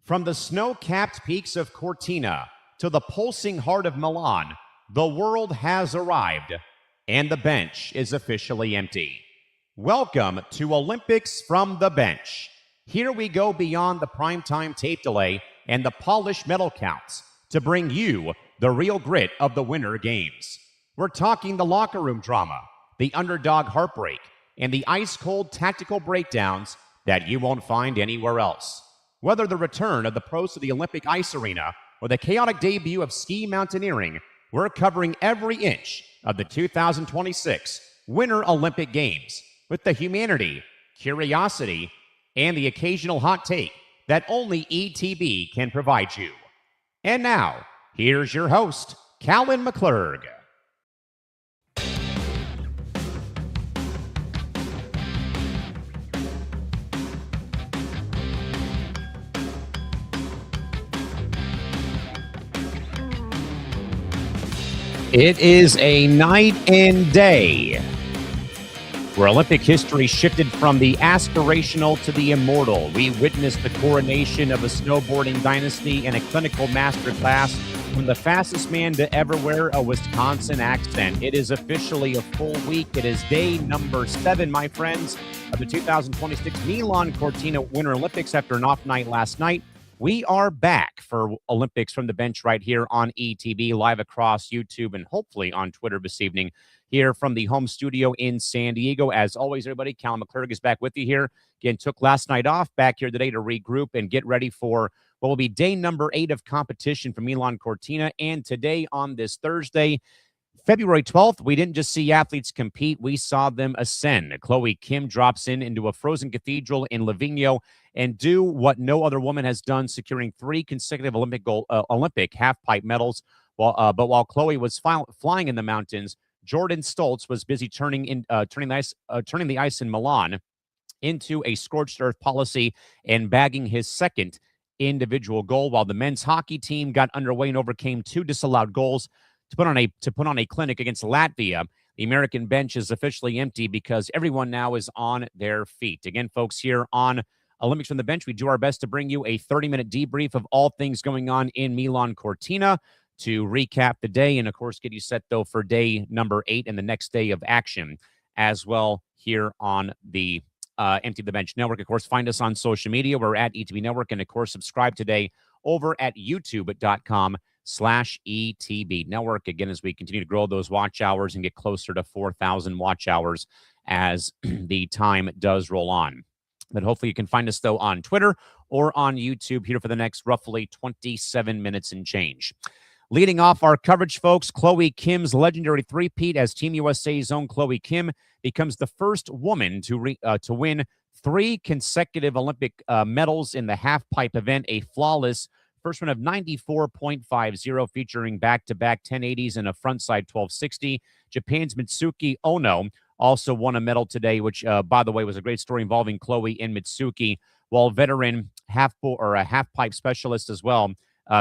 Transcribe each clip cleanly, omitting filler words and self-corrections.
From the snow-capped peaks of Cortina to the pulsing heart of Milan, the world has arrived, and the bench is officially empty. Welcome to Olympics from the Bench. Here we go beyond the primetime tape delay and the polished medal counts to bring you the real grit of the Winter Games. We're talking the locker room drama, the underdog heartbreak, and the ice-cold tactical breakdowns that you won't find anywhere else. Whether the return of the pros to the Olympic ice arena or the chaotic debut of ski mountaineering, we're covering every inch of the 2026 Winter Olympic Games with the humanity, curiosity, and the occasional hot take that only ETB can provide you. And now, here's your host, Callan McClurg. It is a night and day where Olympic history shifted from the aspirational to the immortal. We witnessed the coronation of a snowboarding dynasty and a clinical masterclass from the fastest man to ever wear a Wisconsin accent. It is officially a full week. It is day number 7, my friends, of the 2026 Milan-Cortina Winter Olympics after an off night last night. We are back for Olympics from the Bench right here on ETB, live across YouTube and hopefully on Twitter this evening here from the home studio in San Diego. As always, everybody, Callan McClurg is back with you here. Again, took last night off, back here today to regroup and get ready for what will be day number 8 of competition for Milan-Cortina. And today on this Thursday, February 12th, we didn't just see athletes compete, we saw them ascend. Chloe Kim drops into a frozen cathedral in Livigno and do what no other woman has done, securing 3 consecutive Olympic half-pipe medals. But while Chloe was flying in the mountains, Jordan Stolz was busy turning the ice in Milan into a scorched earth policy and bagging his second individual goal, while the men's hockey team got underway and overcame 2 disallowed goals to put on a clinic against Latvia. The American bench is officially empty because everyone now is on their feet. Again, folks, here on Olympics from the Bench, we do our best to bring you a 30-minute debrief of all things going on in Milan-Cortina to recap the day and, of course, get you set, though, for day number 8 and the next day of action as well here on the Empty the Bench Network. Of course, find us on social media. We're at ETB Network. And, of course, subscribe today over at youtube.com/ETB Network. Again, as we continue to grow those watch hours and get closer to 4,000 watch hours as the time does roll on. But hopefully you can find us, though, on Twitter or on YouTube here for the next roughly 27 minutes and change. Leading off our coverage, folks, Chloe Kim's legendary three-peat as Team USA's own Chloe Kim becomes the first woman to win 3 consecutive Olympic medals in the half-pipe event, a flawless first one of 94.50, featuring back-to-back 1080s and a frontside 1260. Japan's Mitsuki Ono also won a medal today, which, by the way, was a great story involving Chloe and Mitsuki, while veteran half-pipe specialist as well,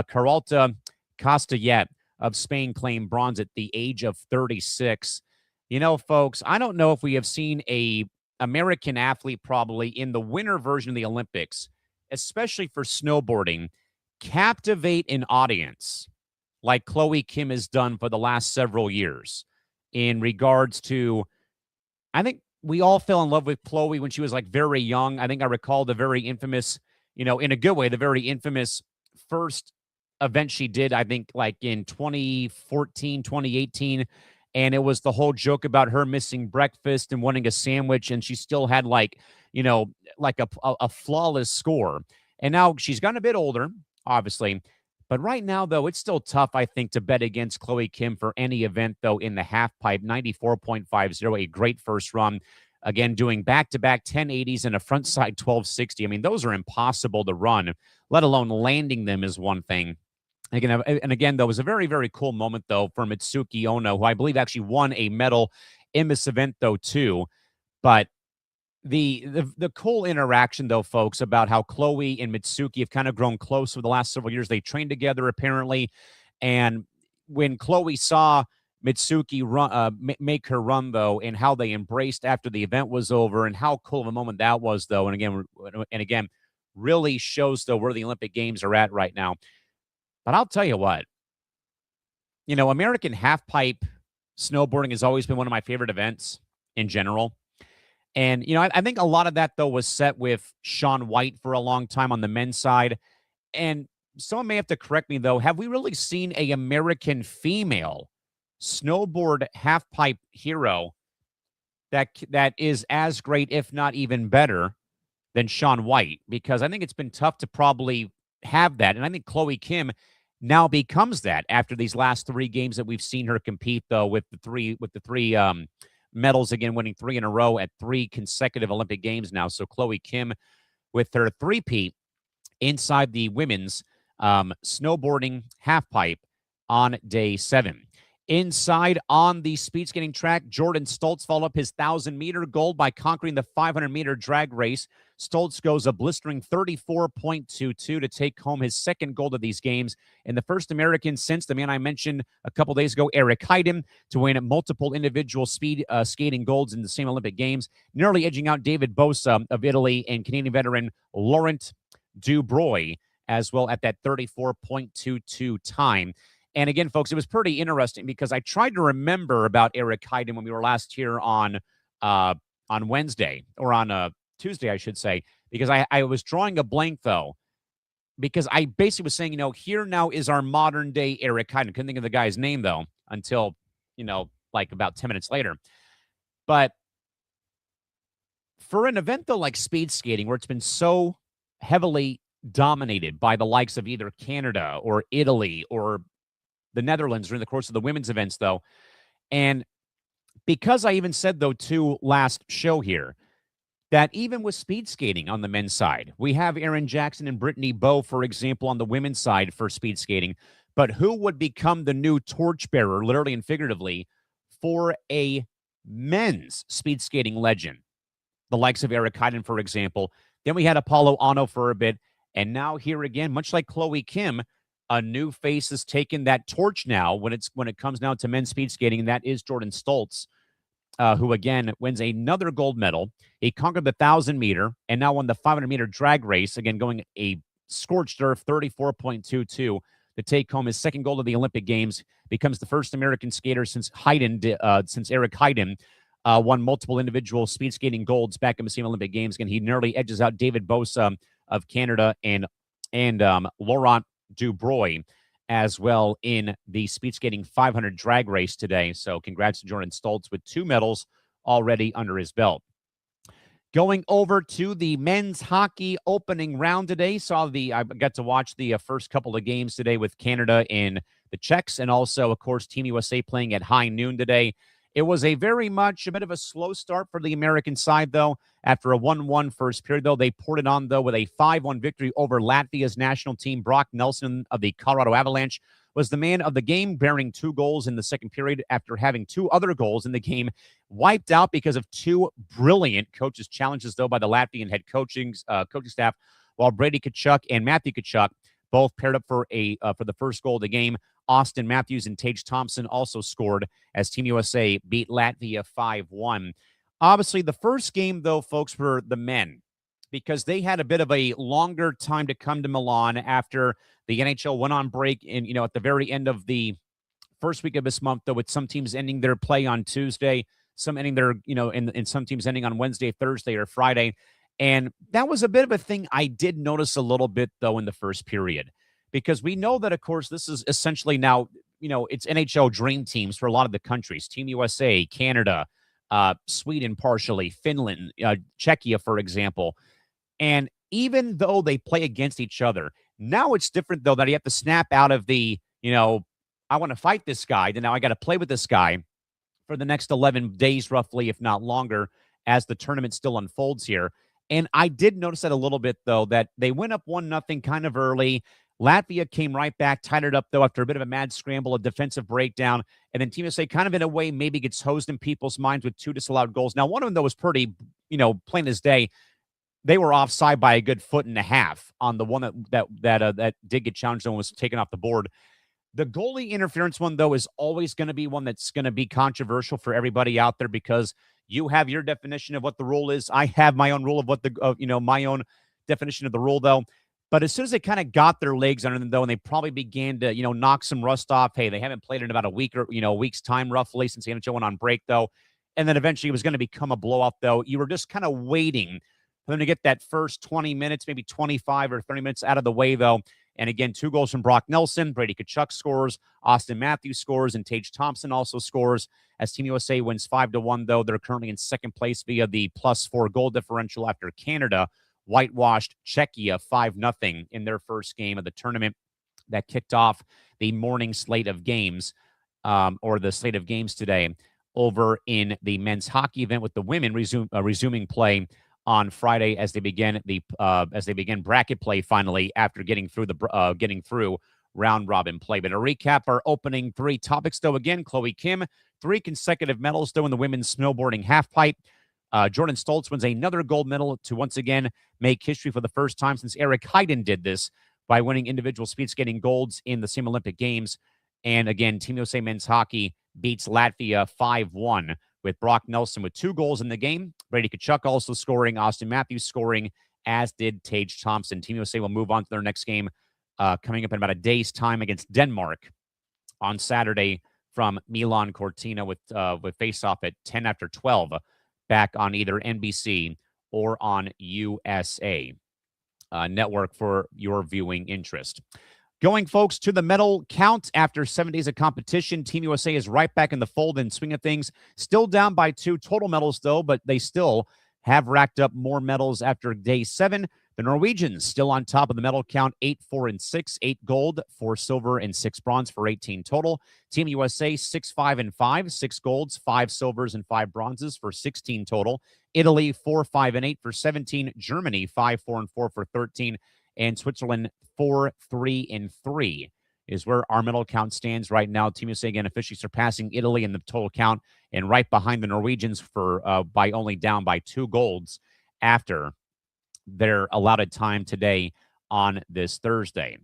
Carlota Castellet of Spain claimed bronze at the age of 36. You know, folks, I don't know if we have seen a American athlete probably in the winter version of the Olympics, especially for snowboarding, captivate an audience like Chloe Kim has done for the last several years in regards to, I think we all fell in love with Chloe when she was like very young. I think I recall the very infamous, in a good way, the very infamous first event she did, I think like in 2014, 2018. And it was the whole joke about her missing breakfast and wanting a sandwich. And she still had like a flawless score. And now she's gotten a bit older, obviously. But right now, though, it's still tough, I think, to bet against Chloe Kim for any event, though, in the half-pipe, 94.50, a great first run. Again, doing back-to-back 1080s and a frontside 1260. I mean, those are impossible to run, let alone landing them is one thing. Again, though, it was a very, very cool moment, though, for Mitsuki Ono, who I believe actually won a medal in this event, though, too. But the cool interaction, though, folks, about how Chloe and Mitsuki have kind of grown close over the last several years. They trained together, apparently. And when Chloe saw Mitsuki make her run, though, and how they embraced after the event was over and how cool of a moment that was, though. And again, really shows, though, where the Olympic Games are at right now. But I'll tell you what, American halfpipe snowboarding has always been one of my favorite events in general. And, I think a lot of that, though, was set with Shaun White for a long time on the men's side. And someone may have to correct me, though. Have we really seen a American female snowboard halfpipe hero that is as great, if not even better, than Shaun White? Because I think it's been tough to probably have that. And I think Chloe Kim now becomes that after these last 3 games that we've seen her compete, though, with the three medals, again, winning 3 in a row at 3 consecutive Olympic Games now. So Chloe Kim with her three-peat inside the women's snowboarding halfpipe on day 7. Inside on the speed skating track, Jordan Stolz followed up his 1,000-meter gold by conquering the 500-meter drag race. Stolz goes a blistering 34.22 to take home his second gold of these games, and the first American since the man I mentioned a couple days ago, Eric Heiden, to win multiple individual speed skating golds in the same Olympic Games, nearly edging out David Bosa of Italy and Canadian veteran Laurent Dubroy as well at that 34.22 time. And again, folks, it was pretty interesting because I tried to remember about Eric Heiden when we were last here on Wednesday, or on Tuesday, I should say, because I was drawing a blank, though, because I basically was saying, here now is our modern day Eric Heiden. Couldn't think of the guy's name, though, until, like about 10 minutes later. But for an event, though, like speed skating, where it's been so heavily dominated by the likes of either Canada or Italy or the Netherlands during the course of the women's events, though. And because I even said, though, too, last show here, that even with speed skating on the men's side, we have Erin Jackson and Brittany Bowe, for example, on the women's side for speed skating. But who would become the new torchbearer, literally and figuratively, for a men's speed skating legend? The likes of Eric Heiden, for example. Then we had Apollo Ano for a bit. And now here again, much like Chloe Kim, a new face has taken that torch now when it comes now to men's speed skating, and that is Jordan Stolz, who again wins another gold medal. He conquered the 1,000-meter and now won the 500-meter drag race, again going a scorched earth 34.22 to take home his second gold of the Olympic Games. Becomes the first American skater since Eric Heiden won multiple individual speed skating golds back in the same Olympic Games. Again, he nearly edges out David Bosa of Canada and Laurent Dubroy as well in the speed skating 500 drag race today. So congrats to Jordan Stolz with 2 medals already under his belt. Going over to the men's hockey opening round today. I got to watch the first couple of games today with Canada and the Czechs, and also, of course, Team USA playing at high noon today. It was a bit of a slow start for the American side, though. After a 1-1 first period, though, they poured it on, though, with a 5-1 victory over Latvia's national team. Brock Nelson of the Colorado Avalanche was the man of the game, bearing 2 goals in the second period after having 2 other goals in the game wiped out because of 2 brilliant coaches' challenges, though, by the Latvian head coaching staff, while Brady Tkachuk and Matthew Tkachuk both paired up for the first goal of the game. Austin Matthews and Tage Thompson also scored as Team USA beat Latvia 5-1. Obviously, the first game, though, folks, were the men, because they had a bit of a longer time to come to Milan after the NHL went on break at the very end of the first week of this month, though, with some teams ending their play on Tuesday, some ending their, and some teams ending on Wednesday, Thursday, or Friday. And that was a bit of a thing I did notice a little bit, though, in the first period, because we know that, of course, this is essentially now, it's NHL dream teams for a lot of the countries. Team USA, Canada, Sweden partially, Finland, Czechia, for example. And even though they play against each other, now it's different, though, that you have to snap out of the, I want to fight this guy, then now I got to play with this guy for the next 11 days, roughly, if not longer, as the tournament still unfolds here. And I did notice that a little bit, though, that they went up 1-0 kind of early. Latvia came right back, tied it up, though, after a bit of a mad scramble, a defensive breakdown. And then Team USA kind of in a way maybe gets hosed in people's minds with 2 disallowed goals. Now, one of them, though, was pretty, plain as day. They were offside by a good 1.5 feet on the one that did get challenged and was taken off the board. The goalie interference one, though, is always going to be one that's going to be controversial for everybody out there, because you have your definition of what the rule is. I have my own rule of what my own definition of the rule, though. But as soon as they kind of got their legs under them, though, and they probably began to, knock some rust off. Hey, they haven't played in about a week or, a week's time roughly since the NHL went on break, though. And then eventually it was going to become a blowout, though. You were just kind of waiting for them to get that first 20 minutes, maybe 25 or 30 minutes out of the way, though. And again, 2 goals from Brock Nelson. Brady Tkachuk scores. Austin Matthews scores. And Tage Thompson also scores. As Team USA wins 5-1, though, they're currently in second place via the +4 goal differential after Canada whitewashed Czechia 5-0 in their first game of the tournament. That kicked off the morning slate of games, or the slate of games today, over in the men's hockey event, with the women resuming play on Friday as they begin bracket play finally after getting through round robin play. But to recap our opening 3 topics, though, again, Chloe Kim, 3 consecutive medals, though, in the women's snowboarding halfpipe. Jordan Stolz wins another gold medal to once again make history for the first time since Eric Heiden did this by winning individual speed skating golds in the same Olympic Games. And again, Team USA men's hockey beats Latvia 5-1 with Brock Nelson with 2 goals in the game. Brady Tkachuk also scoring, Austin Matthews scoring, as did Tage Thompson. Team USA will move on to their next game coming up in about a day's time against Denmark on Saturday from Milan-Cortina with face-off at 10 after 12 back on either NBC or on USA Network for your viewing interest. Going, folks, to the medal count after 7 days of competition. Team USA is right back in the fold and swing of things. Still down by 2 total medals, though, but they still have racked up more medals after day 7. The Norwegians still on top of the medal count, 8, 4, and 6, 8 gold, 4 silver, and 6 bronze for 18 total. Team USA, 6, 5, and 5, 6 golds, 5 silvers, and 5 bronzes for 16 total. Italy, 4, 5, and 8 for 17. Germany, 5, 4, and 4 for 13. And Switzerland, 4, 3, and 3 is where our medal count stands right now. Team USA again officially surpassing Italy in the total count and right behind the Norwegians by only down by 2 golds after their allotted time today on this Thursday.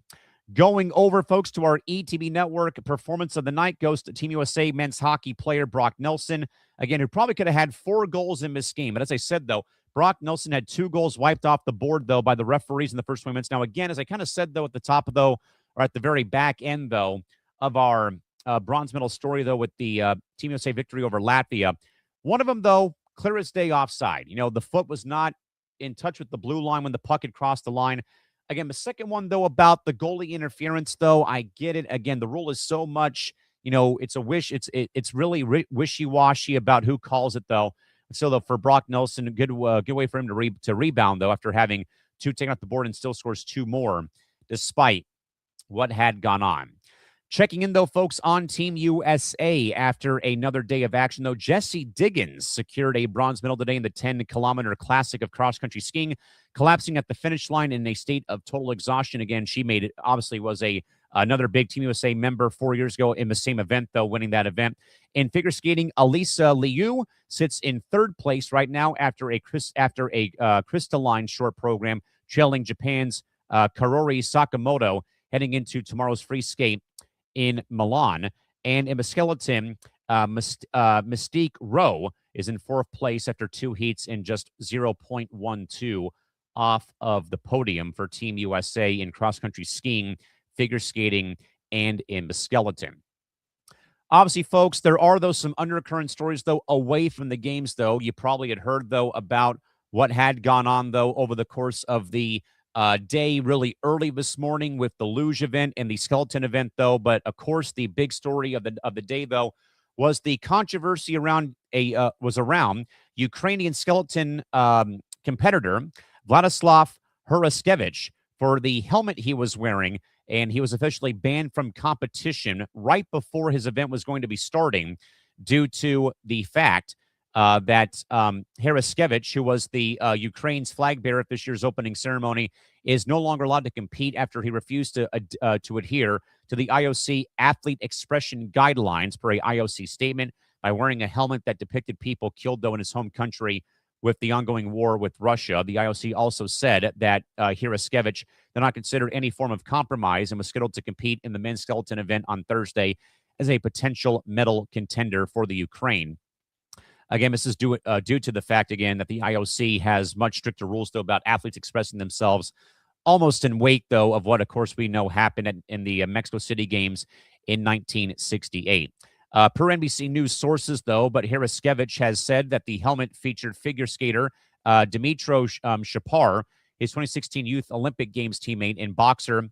Going over, folks, to our ETB Network performance of the night goes to Team USA men's hockey player Brock Nelson, again, who probably could have had 4 goals in this game. But as I said, though, Brock Nelson had 2 goals wiped off the board, though, by the referees in the first 20 minutes. Now, again, as I kind of said, though, at the top, though, or at the very back end, though, of our bronze medal story, though, with the Team USA victory over Latvia, one of them, though, clear as day offside. The foot was not in touch with the blue line when the puck had crossed the line. Again, the second one, though, about the goalie interference, though, I get it. Again, the rule is so much, it's a wish. It's really wishy-washy about who calls it, though. So, though, for Brock Nelson, good way for him to rebound, though, after having 2 taken off the board, and still scores 2 more, despite what had gone on. Checking in, though, folks, on Team USA after another day of action, though, Jessie Diggins secured a bronze medal today in the 10-kilometer classic of cross-country skiing, collapsing at the finish line in a state of total exhaustion. Again, she made it, obviously was another big Team USA member 4 years ago in the same event, though, winning that event. In figure skating, Elisa Liu sits in 3rd place right now after a crystalline short program, trailing Japan's Karori Sakamoto heading into tomorrow's free skate in Milan. And in the skeleton, Mystique Rowe is in 4th place after 2 heats and just 0.12 off of the podium for Team USA in cross-country skiing, figure skating, and in the skeleton. Obviously, folks, there are, though, some undercurrent stories, though, away from the games, though. You probably had heard, though, about what had gone on, though, over the course of the day really early this morning with the luge event and the skeleton event, though. But, of course, the big story of the day, though, was the controversy around Ukrainian skeleton competitor Vladislav Huraskevich for the helmet he was wearing, and he was officially banned from competition right before his event was going to be starting due to the fact that Heraskevich, who was the Ukraine's flag bearer at this year's opening ceremony, is no longer allowed to compete after he refused to adhere to the IOC athlete expression guidelines per a IOC statement by wearing a helmet that depicted people killed, though, in his home country with the ongoing war with Russia. The IOC also said that Heraskevich did not consider any form of compromise and was scheduled to compete in the men's skeleton event on Thursday as a potential medal contender for the Ukraine. Again, this is due to the fact, again, that the IOC has much stricter rules, though, about athletes expressing themselves almost in wake, though, of what, of course, we know happened in the Mexico City Games in 1968. Per NBC News sources, though, but Haraskevich has said that the helmet featured figure skater Dimitro Shapar, his 2016 Youth Olympic Games teammate, and boxer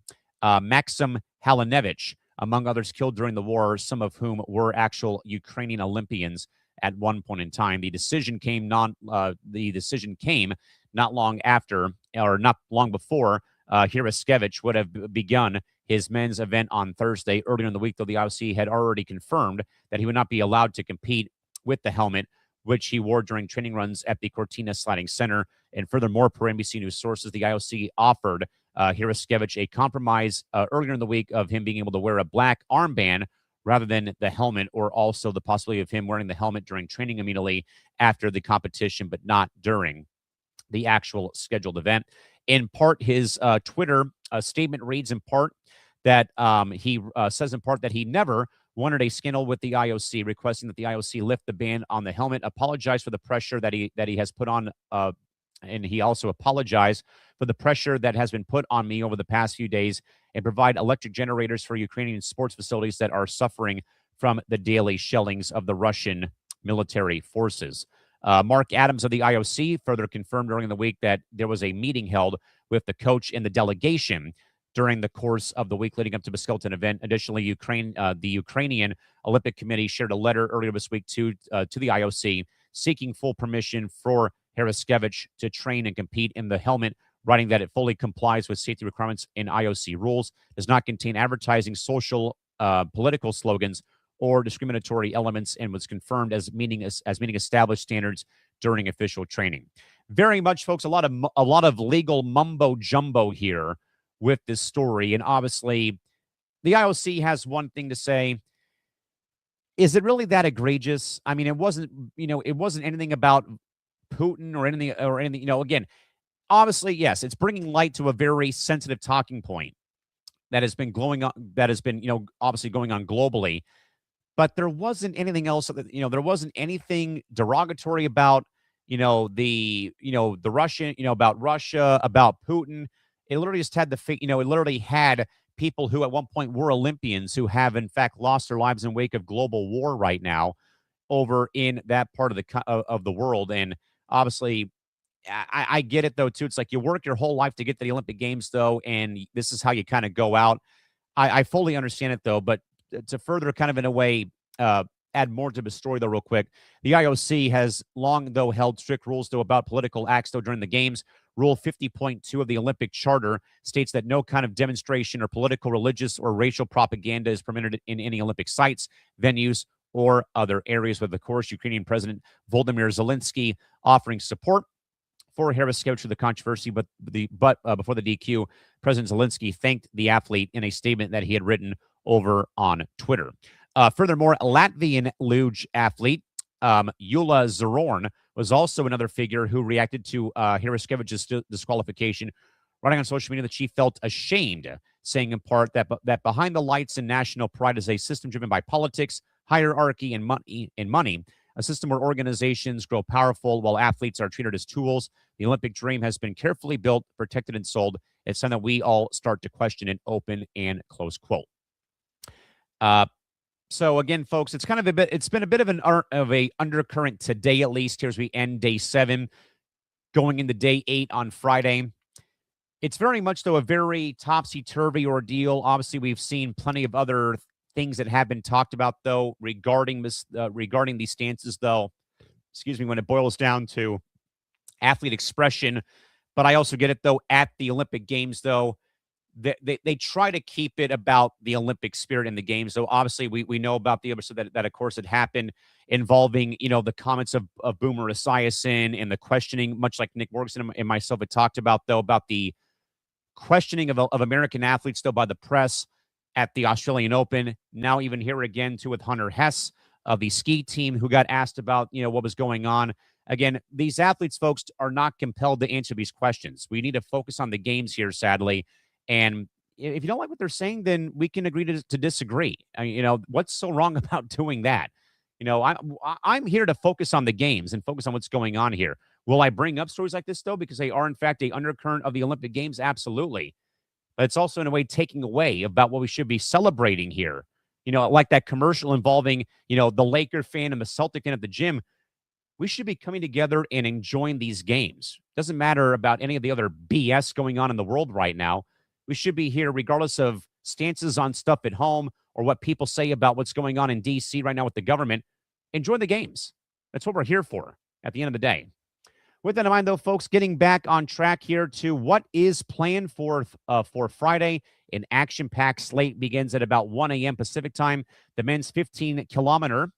Maxim Halinevich, among others killed during the war, some of whom were actual Ukrainian Olympians at one point in time. The decision came not long after, or not long before, Haraskevich would have begun his men's event on Thursday. Earlier in the week, though, the IOC had already confirmed that he would not be allowed to compete with the helmet, which he wore during training runs at the Cortina Sliding Center. And furthermore, per NBC News sources, the IOC offered Haraskevich a compromise earlier in the week of him being able to wear a black armband rather than the helmet, or also the possibility of him wearing the helmet during training immediately after the competition, but not during the actual scheduled event. In part, his Twitter statement reads in part that he says in part that he never wanted a scandal with the IOC, requesting that the IOC lift the ban on the helmet, apologize for the pressure that he has put on, and he also apologized for the pressure that has been put on me over the past few days, and provide electric generators for Ukrainian sports facilities that are suffering from the daily shellings of the Russian military forces. Mark Adams of the IOC further confirmed during the week that there was a meeting held with the coach and the delegation during the course of the week leading up to the skeleton event. Additionally, the Ukrainian Olympic Committee shared a letter earlier this week to the IOC seeking full permission for Haraskevich to train and compete in the helmet, writing that it fully complies with safety requirements in IOC rules, does not contain advertising, social, political slogans, or discriminatory elements, and was confirmed as meeting established standards during official training. Very much, folks, a lot of legal mumbo jumbo here with this story, and obviously, the IOC has one thing to say. Is it really that egregious? I mean, it wasn't anything about Putin or anything. Again, obviously, yes, it's bringing light to a very sensitive talking point that has been obviously going on globally. But there wasn't anything else there wasn't anything derogatory about, the Russian, about Russia, about Putin. It literally just had it literally had people who at one point were Olympians who have in fact lost their lives in wake of global war right now over in that part of the world. And obviously, I get it though too. It's like you work your whole life to get to the Olympic Games though, and this is how you kind of go out. I fully understand it though, but to further kind of in a way add more to the story though real quick, the IOC has long though held strict rules though about political acts though during the games. Rule 50.2 of the Olympic Charter states that no kind of demonstration or political, religious, or racial propaganda is permitted in any Olympic sites, venues, or other areas, with, of course, Ukrainian President Volodymyr Zelensky offering support for Haraskevich for the controversy, but before the DQ, President Zelensky thanked the athlete in a statement that he had written over on Twitter. Furthermore, Latvian luge athlete Yula Zororn was also another figure who reacted to Haraskevich's disqualification, writing on social media that she felt ashamed, saying in part that behind the lights and national pride is a system driven by politics, hierarchy, and money. A system where organizations grow powerful while athletes are treated as tools. The Olympic dream has been carefully built, protected, and sold. It's time that we all start to question it, open and close quote. So again, folks, it's been a bit of an undercurrent today, at least, here as we end day 7, going into day 8 on Friday. It's very much, though, a very topsy-turvy ordeal. Obviously, we've seen plenty of other things that have been talked about, though, regarding these stances, though, when it boils down to athlete expression. But I also get it, though, at the Olympic Games, though, they try to keep it about the Olympic spirit in the games. So obviously we know about the episode that of course had happened involving, the comments of Boomer Esiason and the questioning, much like Nick Morrison and myself had talked about, though, about the questioning of American athletes, though, by the press at the Australian Open. Now even here again, too, with Hunter Hess of the ski team, who got asked about, what was going on. Again, these athletes, folks, are not compelled to answer these questions. We need to focus on the games here, sadly. And if you don't like what they're saying, then we can agree to disagree. I mean, what's so wrong about doing that? I'm here to focus on the games and focus on what's going on here. Will I bring up stories like this, though, because they are, in fact, a undercurrent of the Olympic Games? Absolutely. But it's also, in a way, taking away about what we should be celebrating here. Like that commercial involving, the Laker fan and the Celtic fan at the gym. We should be coming together and enjoying these games. Doesn't matter about any of the other BS going on in the world right now. We should be here regardless of stances on stuff at home or what people say about what's going on in D.C. right now with the government. Enjoy the games. That's what we're here for at the end of the day. With that in mind, though, folks, getting back on track here to what is planned for Friday. An action-packed slate begins at about 1 a.m. Pacific time. The men's 15-kilometer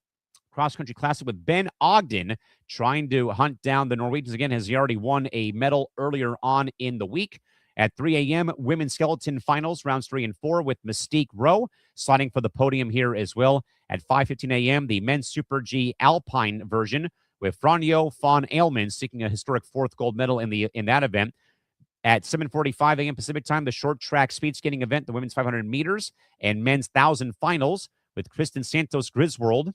cross-country classic with Ben Ogden trying to hunt down the Norwegians again, as he already won a medal earlier on in the week. At 3 a.m., women's skeleton finals, rounds 3 and 4, with Mystique Rowe sliding for the podium here as well. At 5:15 a.m., the men's Super G Alpine version with Franjo von Ailman seeking a historic 4th gold medal in that event. At 7:45 a.m. Pacific time, the short track speed skating event, the women's 500 meters and men's 1,000 finals with Kristen Santos Griswold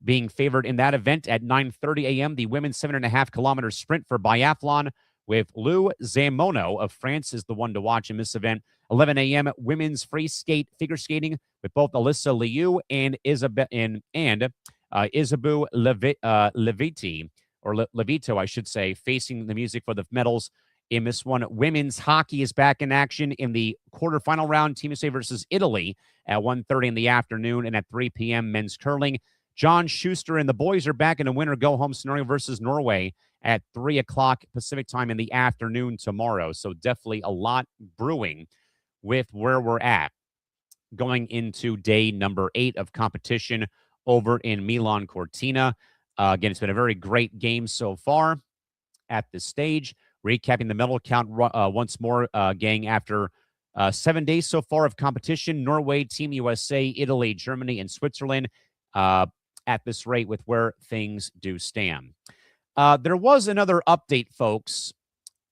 being favored in that event. At 9:30 a.m., the women's 7.5 kilometer sprint for biathlon with Lou Zamono of France is the one to watch in this event. 11 a.m. women's free skate figure skating with both Alyssa Liu and Isabu Levito, I should say, facing the music for the medals in this one. Women's hockey is back in action in the quarterfinal round. Team USA versus Italy at 1:30 in the afternoon, and at 3 p.m. men's curling. John Schuster and the boys are back in a winner-go-home scenario versus Norway at 3 o'clock Pacific time in the afternoon tomorrow. So definitely a lot brewing with where we're at going into day number 8 of competition over in Milan-Cortina. Again, it's been a very great game so far at this stage. Recapping the medal count once more, gang, after 7 days so far of competition. Norway, Team USA, Italy, Germany, and Switzerland at this rate with where things do stand. There was another update, folks,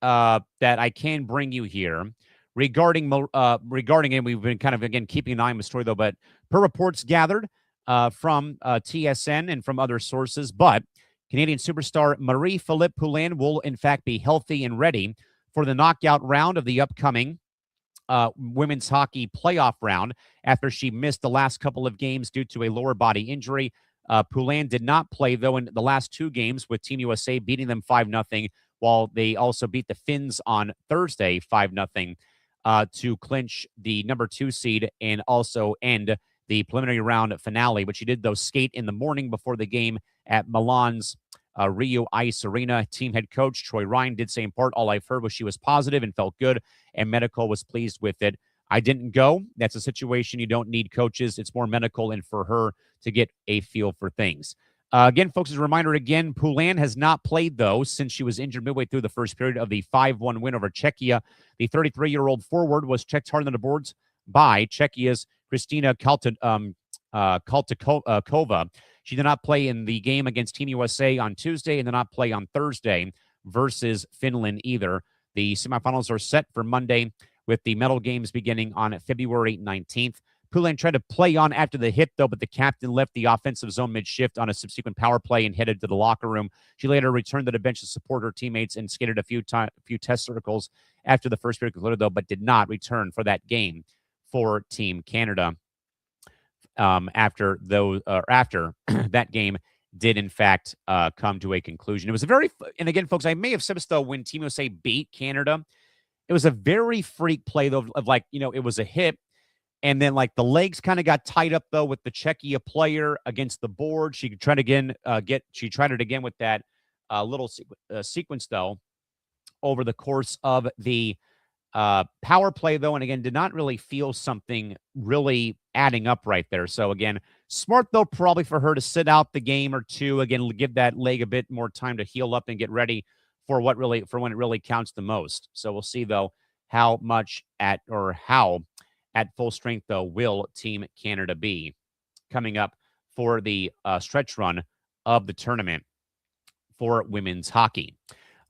that I can bring you here regarding, and we've been kind of, again, keeping an eye on the story, though, but per reports gathered from TSN and from other sources, but Canadian superstar Marie-Philippe Poulin will, in fact, be healthy and ready for the knockout round of the upcoming women's hockey playoff round after she missed the last couple of games due to a lower body injury. Poulin did not play, though, in the last 2 games with Team USA, beating them 5-0, while they also beat the Finns on Thursday 5-0 to clinch the number 2 seed and also end the preliminary round finale. But she did, though, skate in the morning before the game at Milan's Rio Ice Arena. Team head coach Troy Ryan did say, in part, all I've heard was she was positive and felt good, and medical was pleased with it. I didn't go. That's a situation you don't need coaches. It's more medical and for her to get a feel for things. Again, folks, as a reminder, Poulin has not played, though, since she was injured midway through the first period of the 5-1 win over Czechia. The 33-year-old forward was checked hard on the boards by Czechia's Kristina Kaltakova. She did not play in the game against Team USA on Tuesday and did not play on Thursday versus Finland either. The semifinals are set for Monday, with the medal games beginning on February 19th. Poulin tried to play on after the hit, though, but the captain left the offensive zone mid-shift on a subsequent power play and headed to the locker room. She later returned to the bench to support her teammates and skated a few test circles after the first period concluded, though, but did not return for that game for Team Canada. After that game did, in fact, come to a conclusion. It was and again, folks, I may have said this, though, when Team USA beat Canada, it was a very freak play, though, of like, it was a hit, and then like the legs kind of got tied up, though, with the Czechia player against the board. She tried it again with that little sequence, though, over the course of the power play, though, and again, did not really feel something really adding up right there. So again, smart, though, probably for her to sit out the game or two, again, give that leg a bit more time to heal up and get ready for when it really counts the most. So we'll see, though, how at full strength, though, will Team Canada be coming up for the stretch run of the tournament for women's hockey.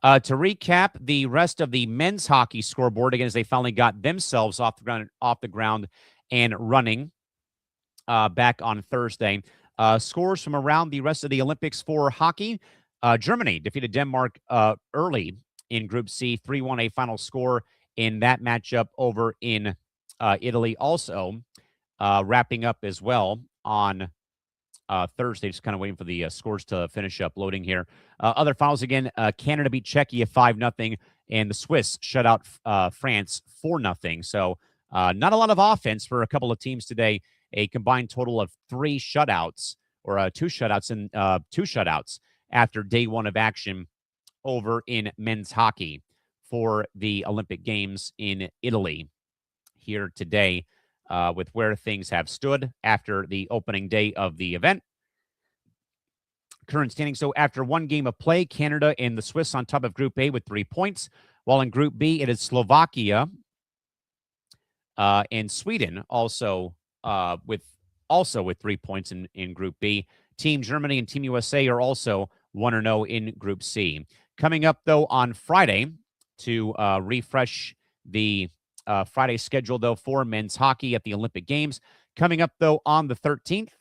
To recap the rest of the men's hockey scoreboard, again, as they finally got themselves off the ground and running back on Thursday. Scores from around the rest of the Olympics for hockey. Germany defeated Denmark early in Group C, 3-1 a final score in that matchup over in Italy. Also, wrapping up as well on Thursday, just kind of waiting for the scores to finish up loading here. Other finals again, Canada beat Czechia 5-0, and the Swiss shut out France 4-0. So not a lot of offense for a couple of teams today. A combined total of 3 shutouts, or 2 shutouts and 2 shutouts after day one of action over in men's hockey for the Olympic Games in Italy here today, with where things have stood after the opening day of the event. Current standing. So after one game of play, Canada and the Swiss on top of Group A with 3 points, while in Group B, it is Slovakia and Sweden also with 3 points in Group B. Team Germany and Team USA are also 1-0 in Group C. Coming up, though, on Friday to refresh the Friday schedule, though, for men's hockey at the Olympic Games. Coming up, though, on the 13th,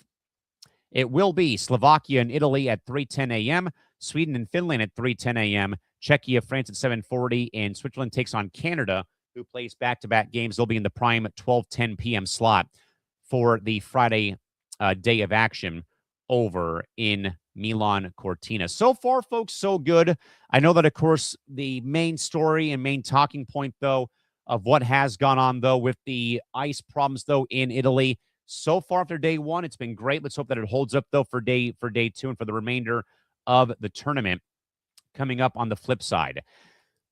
it will be Slovakia and Italy at 3:10 a.m., Sweden and Finland at 3:10 a.m., Czechia, France at 7:40, and Switzerland takes on Canada, who plays back-to-back games. They'll be in the prime 12:10 p.m. slot for the Friday day of action over in Milan-Cortina. So far, folks, so good. I know that, of course, the main story and main talking point, though, of what has gone on, though, with the ice problems, though, in Italy. So far after day one, it's been great. Let's hope that it holds up, though, for day 2 and for the remainder of the tournament coming up on the flip side.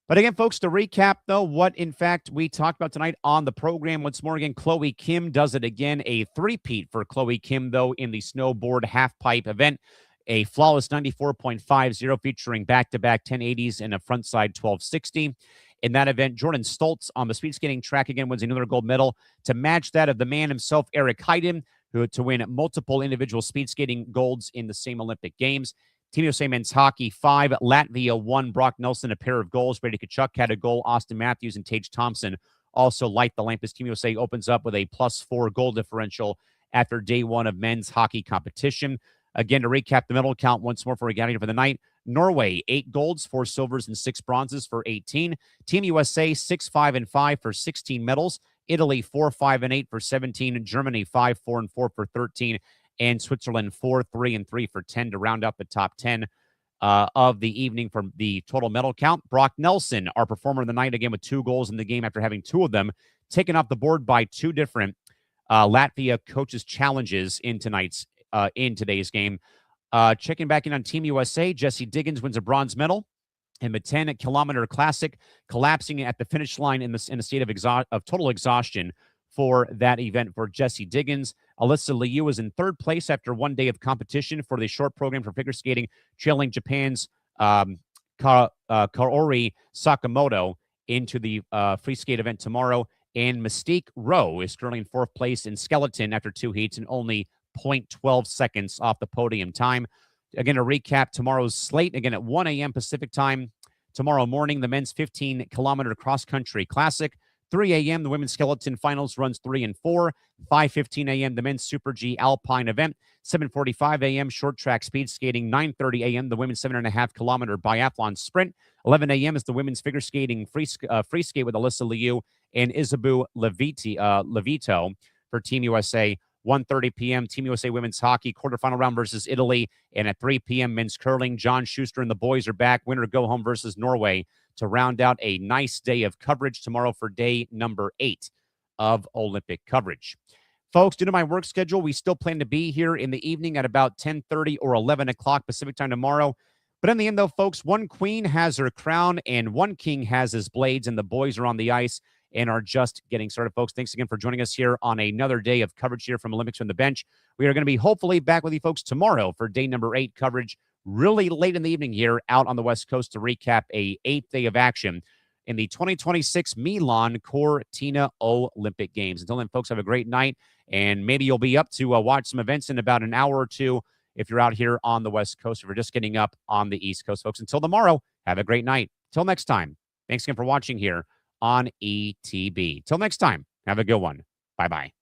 But again, folks, to recap, though, what, in fact, we talked about tonight on the program. Once more, again, Chloe Kim does it again. A three-peat for Chloe Kim, though, in the snowboard half-pipe event. A flawless 94.50 featuring back-to-back 1080s and a frontside 1260. In that event, Jordan Stolz on the speed skating track again wins another gold medal to match that of the man himself, Eric Heiden, who to win multiple individual speed skating golds in the same Olympic Games. Team USA men's hockey 5, Latvia 1, Brock Nelson a pair of goals. Brady Tkachuk had a goal. Austin Matthews and Tage Thompson also light the lamp as Team USA opens up with a +4 goal differential after day one of men's hockey competition. Again, to recap the medal count once more for we get out here for the night. Norway, 8 golds, 4 silvers, and 6 bronzes for 18. Team USA, 6-5-5 for 16 medals. Italy, 4-5-8 for 17. Germany, 5-4-4 for 13. And Switzerland, 4-3-3 for 10 to round up the top 10 of the evening from the total medal count. Brock Nelson, our performer of the night, again with 2 goals in the game after having 2 of them taken off the board by 2 different Latvia coaches' challenges in today's game. Checking back in on Team USA, Jessie Diggins wins a bronze medal in the 10-kilometer classic, collapsing at the finish line in a state of total exhaustion for that event for Jessie Diggins. Alyssa Liu is in 3rd place after 1 day of competition for the short program for figure skating, trailing Japan's Kaori Sakamoto into the free skate event tomorrow. And Mystique Rowe is currently in 4th place in skeleton after 2 heats and only 0.12 seconds off the podium time. Again, to recap tomorrow's slate, again at 1 a.m. Pacific time tomorrow morning, the men's 15-kilometer cross-country classic. 3 a.m., the women's skeleton finals runs 3 and 4. 5:15 a.m., the men's Super G Alpine event. 7:45 a.m., short track speed skating. 9:30 a.m., the women's 7.5-kilometer biathlon sprint. 11 a.m. is the women's figure skating free skate with Alyssa Liu and Isabu Levito for Team USA. 1:30 p.m., Team USA women's hockey quarterfinal round versus Italy. And at 3 p.m., men's curling. John Schuster and the boys are back. Winner go home versus Norway to round out a nice day of coverage tomorrow for day number 8 of Olympic coverage. Folks, due to my work schedule, we still plan to be here in the evening at about 10:30 or 11 o'clock Pacific time tomorrow. But in the end, though, folks, one queen has her crown and one king has his blades, and the boys are on the ice and are just getting started, folks. Thanks again for joining us here on another day of coverage here from Olympics from the Bench. We are going to be hopefully back with you folks tomorrow for day number 8 coverage, really late in the evening here out on the West Coast to recap a 8th day of action in the 2026 Milan-Cortina Olympic Games. Until then, folks, have a great night, and maybe you'll be up to watch some events in about an hour or two if you're out here on the West Coast, if you're just getting up on the East Coast, folks. Until tomorrow, have a great night. Till next time, thanks again for watching here on ETB. Till next time, have a good one. Bye-bye.